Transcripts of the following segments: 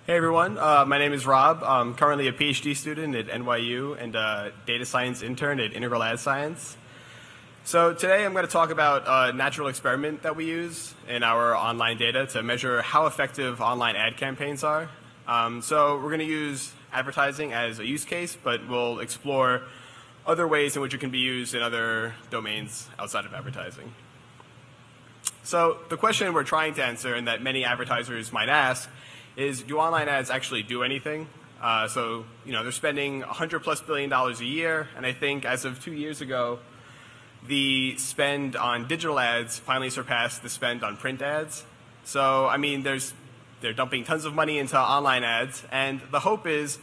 Hey everyone, my name is Rob. I'm currently a PhD student at NYU and a data science intern at Integral Ad Science. So today I'm going to talk about a natural experiment that we use in our online data to measure how effective online ad campaigns are. So we're going to use advertising as a use case, but we'll explore other ways in which it can be used in other domains outside of advertising. So the question we're trying to answer and that many advertisers might ask is, do online ads actually do anything? So they're spending $100+ billion a year, and I think as of 2 years ago, the spend on digital ads finally surpassed the spend on print ads. So I mean, they're dumping tons of money into online ads, and the hope is,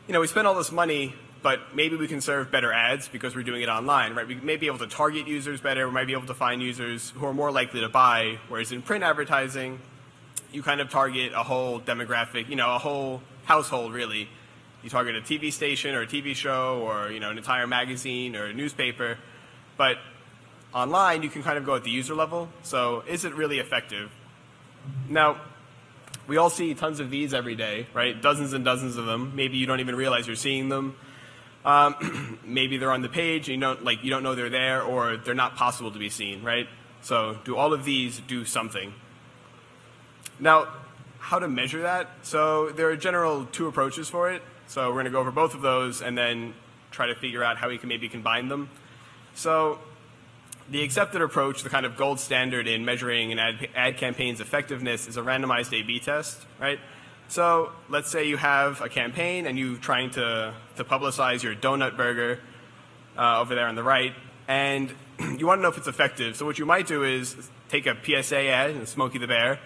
we spend all this money, but maybe we can serve better ads because we're doing it online, right? We may be able to target users better. We might be able to find users who are more likely to buy, whereas in print advertising, you kind of target a whole demographic, a whole household, really. You target a TV station or a TV show or, an entire magazine or a newspaper. But online, you can kind of go at the user level. So is it really effective? Now, we all see tons of these every day, right? Dozens and dozens of them. Maybe you don't even realize you're seeing them. Maybe they're on the page and you don't know they're there, or they're not possible to be seen, right? So do all of these do something? Now, how to measure that? So there are general two approaches for it. So we're going to go over both of those and then try to figure out how we can maybe combine them. So the accepted approach, the kind of gold standard in measuring an ad campaign's effectiveness, is a randomized A/B test, right? So let's say you have a campaign and you're trying to publicize your donut burger over there on the right, and you want to know if it's effective. So what you might do is take a PSA ad, Smokey the Bear,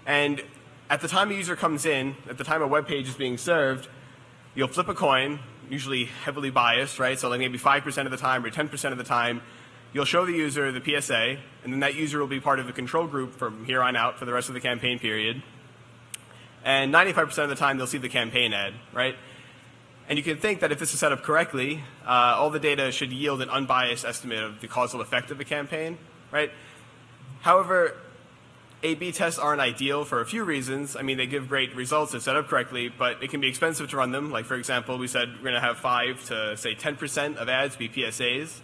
and at the time a user comes in, at the time a web page is being served, you'll flip a coin, usually heavily biased, right? So like maybe 5% of the time or 10% of the time, you'll show the user the PSA, and then that user will be part of the control group from here on out for the rest of the campaign period. And 95% of the time, they'll see the campaign ad, right? And you can think that if this is set up correctly, all the data should yield an unbiased estimate of the causal effect of the campaign, right? However, A/B tests aren't ideal for a few reasons. I mean, they give great results if set up correctly, but it can be expensive to run them. Like, for example, we said we're going to have 5 to, say, 10% of ads be PSAs.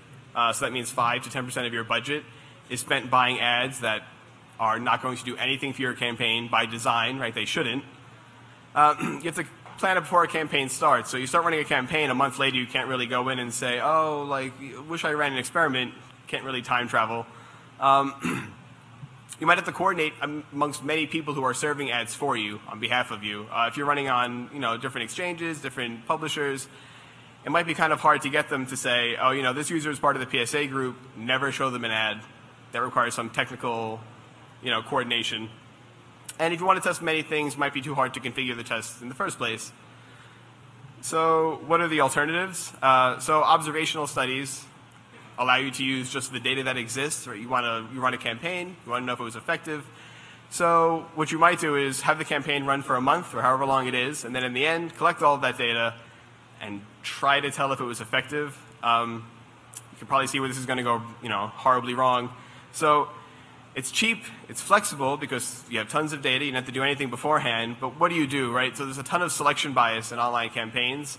So that means 5 to 10% of your budget is spent buying ads that are not going to do anything for your campaign by design, right? They shouldn't. You have to plan it before a campaign starts. So you start running a campaign, a month later you can't really go in and say, oh, like, wish I ran an experiment. Can't really time travel. You might have to coordinate amongst many people who are serving ads for you on behalf of you. If you're running on different exchanges, different publishers, it might be kind of hard to get them to say, oh, this user is part of the PSA group, never show them an ad. That requires some technical coordination. And if you want to test many things, it might be too hard to configure the test in the first place. So what are the alternatives? So observational studies allow you to use just the data that exists, or you run a campaign, you want to know if it was effective. So what you might do is have the campaign run for a month or however long it is, and then in the end, collect all of that data and try to tell if it was effective. You can probably see where this is going to go, horribly wrong. So it's cheap, it's flexible because you have tons of data, you don't have to do anything beforehand, but what do you do, right? So there's a ton of selection bias in online campaigns,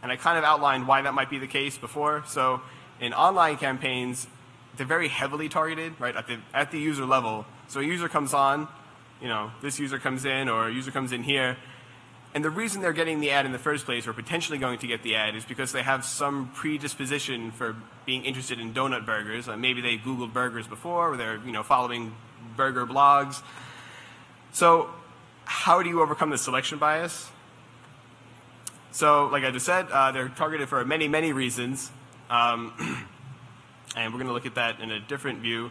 and I kind of outlined why that might be the case before. So in online campaigns, they're very heavily targeted, right, at the user level. So a user comes on, this user comes in, or a user comes in here, and the reason they're getting the ad in the first place, or potentially going to get the ad, is because they have some predisposition for being interested in donut burgers. Maybe they Googled burgers before, or they're following burger blogs. So how do you overcome the selection bias? So like I just said, they're targeted for many, many reasons. And we're going to look at that in a different view.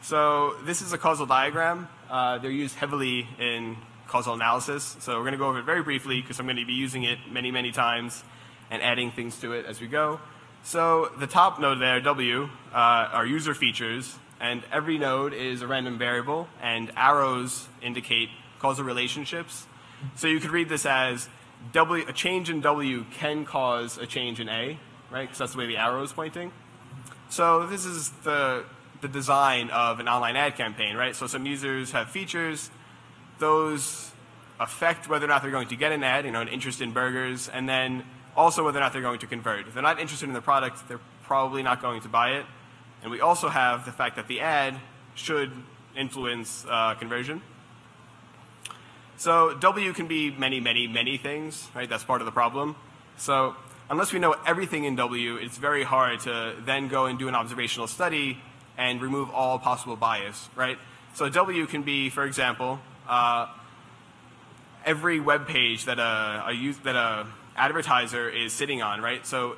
So this is a causal diagram. They're used heavily in causal analysis. So we're going to go over it very briefly because I'm going to be using it many, many times and adding things to it as we go. So the top node there, W, are user features. And every node is a random variable. And arrows indicate causal relationships. So you could read this as a change in W can cause a change in A, right? Because that's the way the arrow is pointing. So this is the design of an online ad campaign, right? So some users have features. Those affect whether or not they're going to get an ad, an interest in burgers, and then also whether or not they're going to convert. If they're not interested in the product, they're probably not going to buy it. And we also have the fact that the ad should influence conversion. So W can be many, many, many things, right? That's part of the problem. So unless we know everything in W, it's very hard to then go and do an observational study and remove all possible bias, right? So W can be, for example, every web page that a advertiser is sitting on, right? So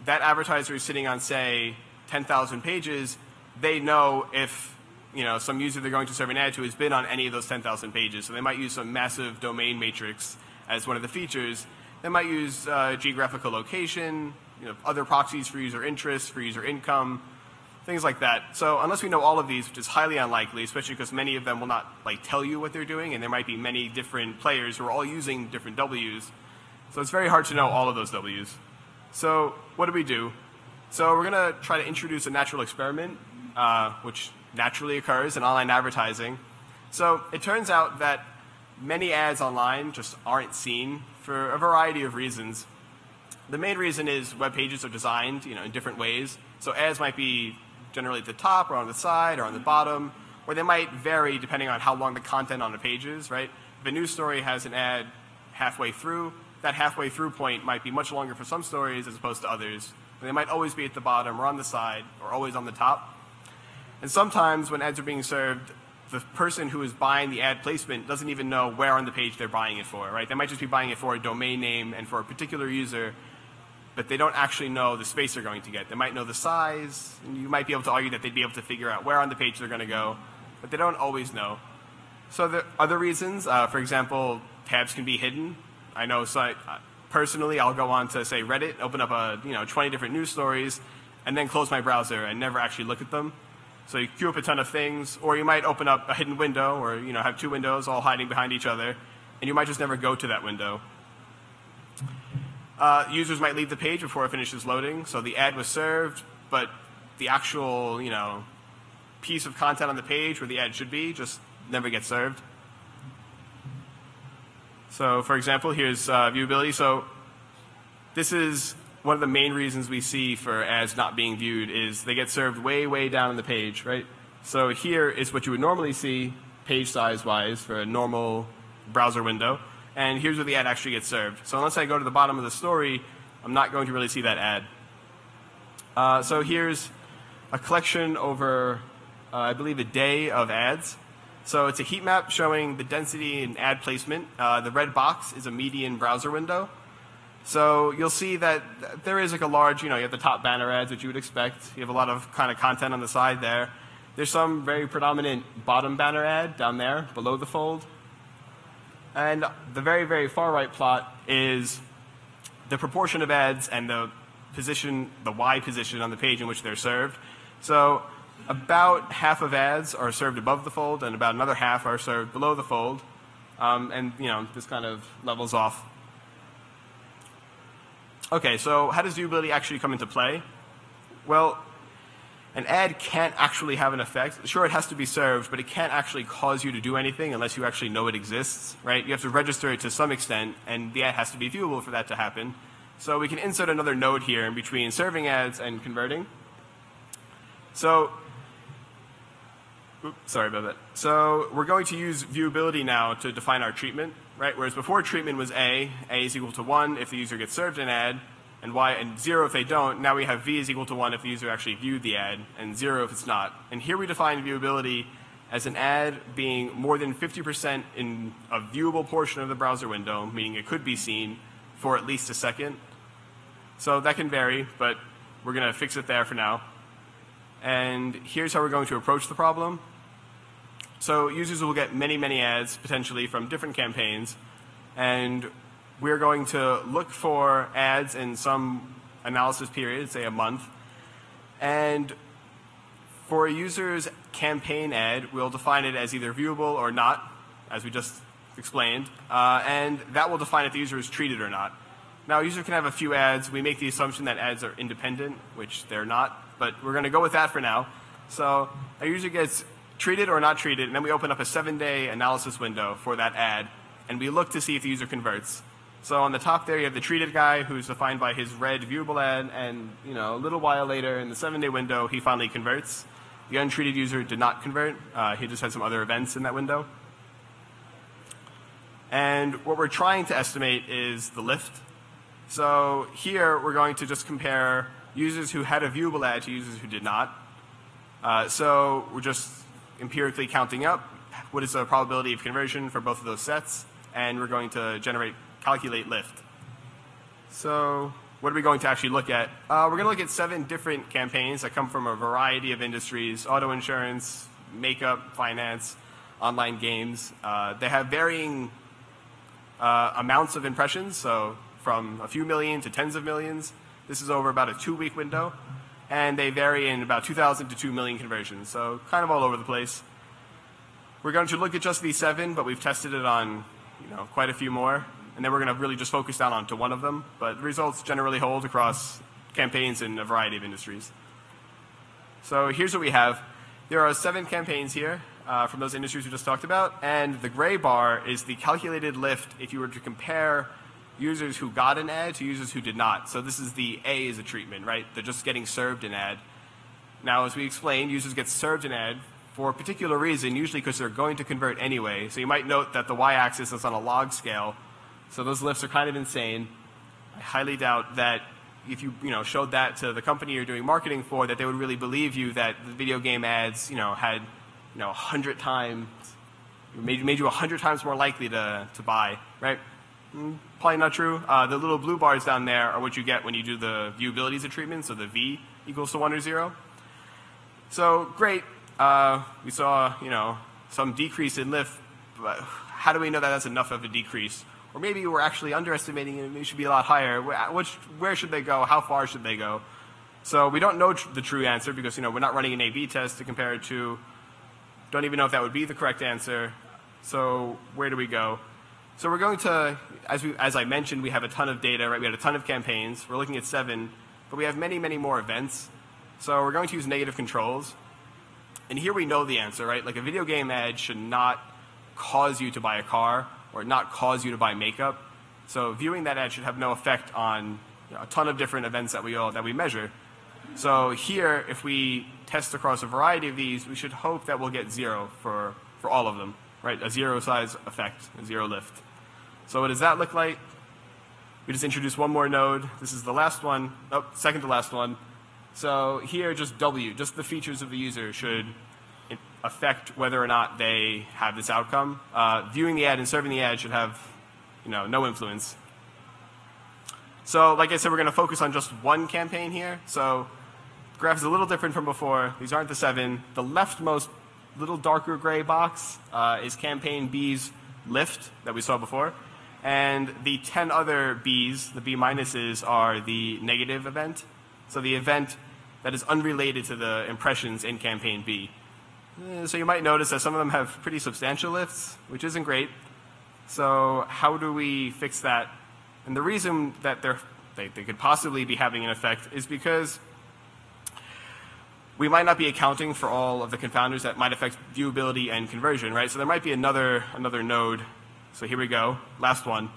that advertiser is sitting on, say, 10,000 pages. They know if some user they're going to serve an ad to has been on any of those 10,000 pages. So they might use some massive domain matrix as one of the features. They might use geographical location, other proxies for user interest, for user income, things like that. So unless we know all of these, which is highly unlikely, especially because many of them will not tell you what they're doing, and there might be many different players who are all using different Ws. So it's very hard to know all of those Ws. So what do we do? So we're going to try to introduce a natural experiment, which naturally occurs in online advertising. So it turns out that many ads online just aren't seen for a variety of reasons. The main reason is web pages are designed in different ways. So ads might be generally at the top or on the side or on the bottom, or they might vary depending on how long the content on the page is, right? If a news story has an ad halfway through, that halfway through point might be much longer for some stories as opposed to others. And they might always be at the bottom or on the side or always on the top. And sometimes when ads are being served, the person who is buying the ad placement doesn't even know where on the page they're buying it for, right? They might just be buying it for a domain name and for a particular user, but they don't actually know the space they're going to get. They might know the size, and you might be able to argue that they'd be able to figure out where on the page they're going to go, but they don't always know. So there are other reasons. For example, tabs can be hidden. I know personally I'll go on to, say, Reddit, open up 20 different news stories, and then close my browser and never actually look at them. So you queue up a ton of things, or you might open up a hidden window, or have two windows all hiding behind each other, and you might just never go to that window. Users might leave the page before it finishes loading, so the ad was served, but the actual piece of content on the page where the ad should be just never gets served. So for example, here's viewability. So this is one of the main reasons we see for ads not being viewed is they get served way, way down on the page, right? So here is what you would normally see page size-wise for a normal browser window. And here's where the ad actually gets served. So unless I go to the bottom of the story, I'm not going to really see that ad. So here's a collection over, I believe, a day of ads. So it's a heat map showing the density in ad placement. The red box is a median browser window. So you'll see that there is a large, you have the top banner ads, which you would expect. You have a lot of kind of content on the side there. There's some very predominant bottom banner ad down there below the fold. And the very, very far right plot is the proportion of ads and the Y position on the page in which they're served. So about half of ads are served above the fold, and about another half are served below the fold. And this kind of levels off. Okay, so how does viewability actually come into play? Well, an ad can't actually have an effect. Sure, it has to be served, but it can't actually cause you to do anything unless you actually know it exists, right? You have to register it to some extent, and the ad has to be viewable for that to happen. So we can insert another node here in between serving ads and converting. So, sorry about that. So we're going to use viewability now to define our treatment, right? Whereas before treatment was A is equal to 1 if the user gets served an ad, and Y and 0 if they don't. Now we have V is equal to 1 if the user actually viewed the ad, and 0 if it's not. And here we define viewability as an ad being more than 50% in a viewable portion of the browser window, meaning it could be seen for at least a second. So that can vary, but we're going to fix it there for now. And here's how we're going to approach the problem. So users will get many, many ads potentially from different campaigns, and we're going to look for ads in some analysis period, say a month. And for a user's campaign ad, we'll define it as either viewable or not, as we just explained, and that will define if the user is treated or not. Now, a user can have a few ads. We make the assumption that ads are independent, which they're not, but we're going to go with that for now. So a user gets treated or not treated, and then we open up a 7-day analysis window for that ad and we look to see if the user converts. So on the top there, you have the treated guy who's defined by his red viewable ad, and a little while later in the 7-day window, he finally converts. The untreated user did not convert. He just had some other events in that window. And what we're trying to estimate is the lift. So here, we're going to just compare users who had a viewable ad to users who did not. So we're just empirically counting up what is the probability of conversion for both of those sets, and we're going to calculate lift. So what are we going to actually look at? We're going to look at 7 different campaigns that come from a variety of industries: auto insurance, makeup, finance, online games. They have varying amounts of impressions, so from a few million to tens of millions. This is over about a 2-week window, and they vary in about 2,000 to 2 million conversions, so kind of all over the place. We're going to look at just these 7, but we've tested it on quite a few more, and then we're going to really just focus down onto one of them. But the results generally hold across campaigns in a variety of industries. So here's what we have. There are 7 campaigns here from those industries we just talked about, and the gray bar is the calculated lift if you were to compare users who got an ad to users who did not. So this is the A as a treatment, right? They're just getting served an ad. Now, as we explained, users get served an ad for a particular reason, usually because they're going to convert anyway. So you might note that the y-axis is on a log scale. So those lifts are kind of insane. I highly doubt that if you showed that to the company you're doing marketing for, that they would really believe you that the video game ads had 100 times, made you 100 times more likely to buy, right? Probably not true. The little blue bars down there are what you get when you do the viewability as a treatment, so the V equals to 1 or 0. So great. We saw some decrease in lift, but how do we know that that's enough of a decrease? Or maybe we're actually underestimating it, and it should be a lot higher. Where should they go? How far should they go? So we don't know the true answer because we're not running an A/B test to compare it to. Don't even know if that would be the correct answer. So where do we go? So we're going to, as I mentioned, we have a ton of data, right? We had a ton of campaigns. We're looking at 7, but we have many, many more events. So we're going to use negative controls. And here we know the answer, right? Like a video game ad should not cause you to buy a car or not cause you to buy makeup. So viewing that ad should have no effect on a ton of different events that we measure. So here, if we test across a variety of these, we should hope that we'll get 0 for all of them, right? A 0 size effect, a 0 lift. So what does that look like? We just introduce one more node. This is the last one. Oh, second to last one. So here, just W, just the features of the user should affect whether or not they have this outcome. Viewing the ad and serving the ad should have no influence. So like I said, we're going to focus on just one campaign here. So the graph is a little different from before. These aren't the 7. The leftmost little darker gray box is campaign B's lift that we saw before. And the 10 other B's, the B minuses, are the negative event. So the event that is unrelated to the impressions in campaign B. So you might notice that some of them have pretty substantial lifts, which isn't great. So how do we fix that? And the reason that they could possibly be having an effect is because we might not be accounting for all of the confounders that might affect viewability and conversion, right? So there might be another node. So here we go, last one.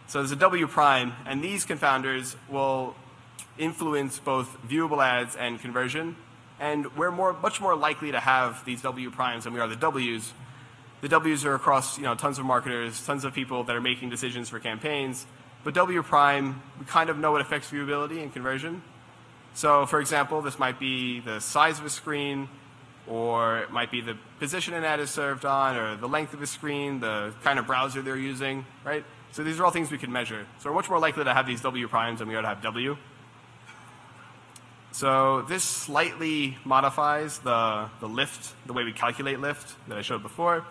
So there's a WPrime, and these confounders will influence both viewable ads and conversion. And we're much more likely to have these WPrimes than we are the Ws. The Ws are across tons of marketers, tons of people that are making decisions for campaigns. But WPrime, we kind of know what affects viewability and conversion. So for example, this might be the size of a screen, or it might be the position an ad is served on, or the length of the screen, the kind of browser they're using, right? So these are all things we can measure. So we're much more likely to have these WPrimes than we are to have W. So this slightly modifies the lift, the way we calculate lift that I showed before.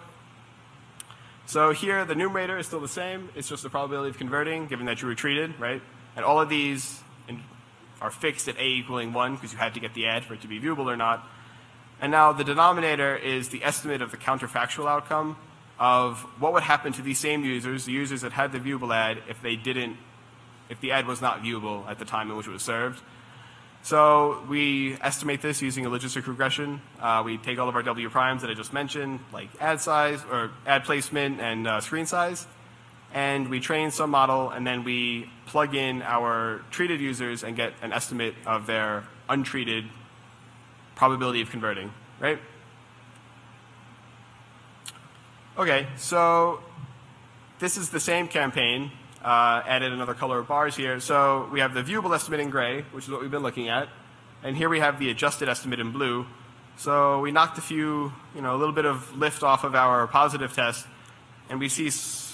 So here, the numerator is still the same. It's just the probability of converting, given that you were treated, right? And all of these are fixed at A equaling 1, because you had to get the ad for it to be viewable or not. And now the denominator is the estimate of the counterfactual outcome of what would happen to these same users, the users that had the viewable ad, if the ad was not viewable at the time in which it was served. So we estimate this using a logistic regression. We take all of our W primes that I just mentioned, like ad size or ad placement and screen size, and we train some model, and then we plug in our treated users and get an estimate of their untreated probability of converting, right? Okay, so this is the same campaign. Added another color of bars here. So we have the viewable estimate in gray, which is what we've been looking at. And here we have the adjusted estimate in blue. So we knocked a little bit of lift off of our positive test, and we see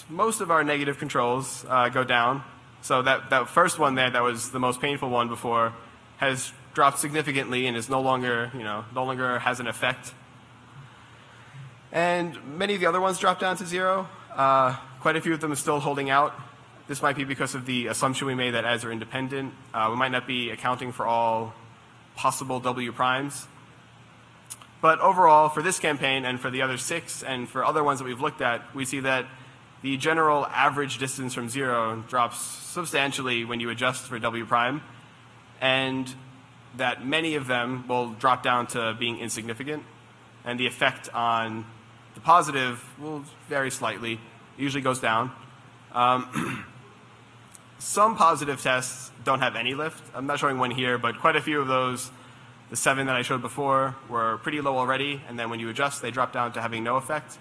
most of our negative controls go down. So that first one there, that was the most painful one before, has dropped significantly and is no longer has an effect. And many of the other ones drop down to 0. Quite a few of them are still holding out. This might be because of the assumption we made that ads are independent. We might not be accounting for all possible WPrimes. But overall, for this campaign and for the other 6 and for other ones that we've looked at, we see that the general average distance from 0 drops substantially when you adjust for WPrime, and that many of them will drop down to being insignificant, and the effect on the positive will vary slightly. It usually goes down. Some positive tests don't have any lift. I'm not showing one here, but quite a few of those, the 7 that I showed before, were pretty low already, and then when you adjust, they drop down to having no effect.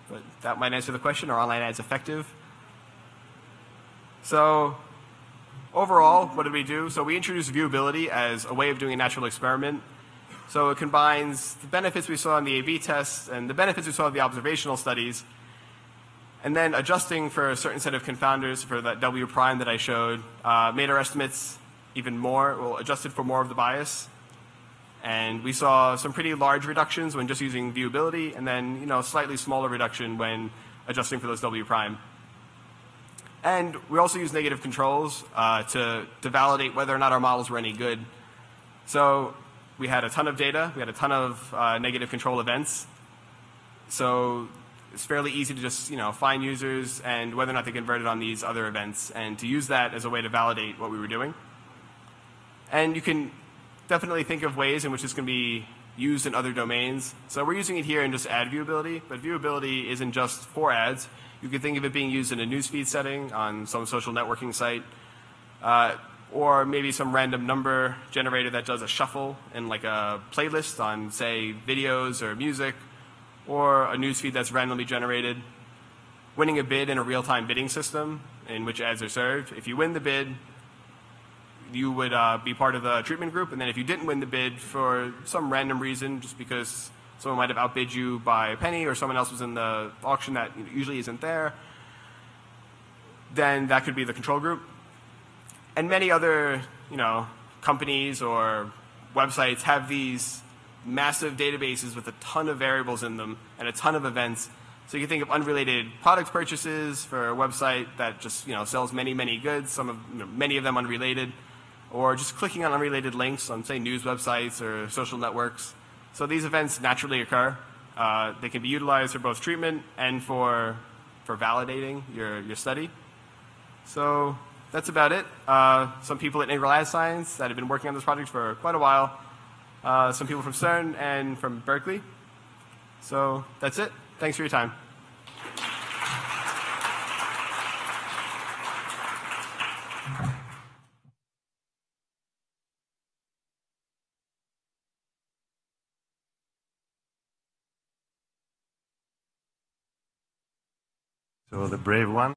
But that might answer the question, are online ads effective? So overall, what did we do? So we introduced viewability as a way of doing a natural experiment. So it combines the benefits we saw in the A/B tests and the benefits we saw in the observational studies, and then adjusting for a certain set of confounders for that WPrime that I showed, made our estimates even more, well, adjusted for more of the bias. And we saw some pretty large reductions when just using viewability, and then slightly smaller reduction when adjusting for those WPrime. And we also use negative controls to validate whether or not our models were any good. So we had a ton of data. We had a ton of negative control events. So it's fairly easy to just find users and whether or not they converted on these other events, and to use that as a way to validate what we were doing. And you can definitely think of ways in which this can be used in other domains. So we're using it here in just ad viewability, but viewability isn't just for ads. You could think of it being used in a newsfeed setting on some social networking site, or maybe some random number generator that does a shuffle in like a playlist on, say, videos or music, or a newsfeed that's randomly generated. Winning a bid in a real-time bidding system in which ads are served. If you win the bid, you would be part of the treatment group, and then if you didn't win the bid for some random reason, just because someone might have outbid you by a penny or someone else was in the auction that usually isn't there, then that could be the control group. And many other companies or websites have these massive databases with a ton of variables in them and a ton of events. So you can think of unrelated product purchases for a website that just sells many goods, many of them unrelated, or just clicking on unrelated links on, say, news websites or social networks. So these events naturally occur. They can be utilized for both treatment and for validating your study. So that's about it. Some people at Integral Ad Science that have been working on this project for quite a while. Some people from CERN and from Berkeley. So that's it. Thanks for your time. So the brave one.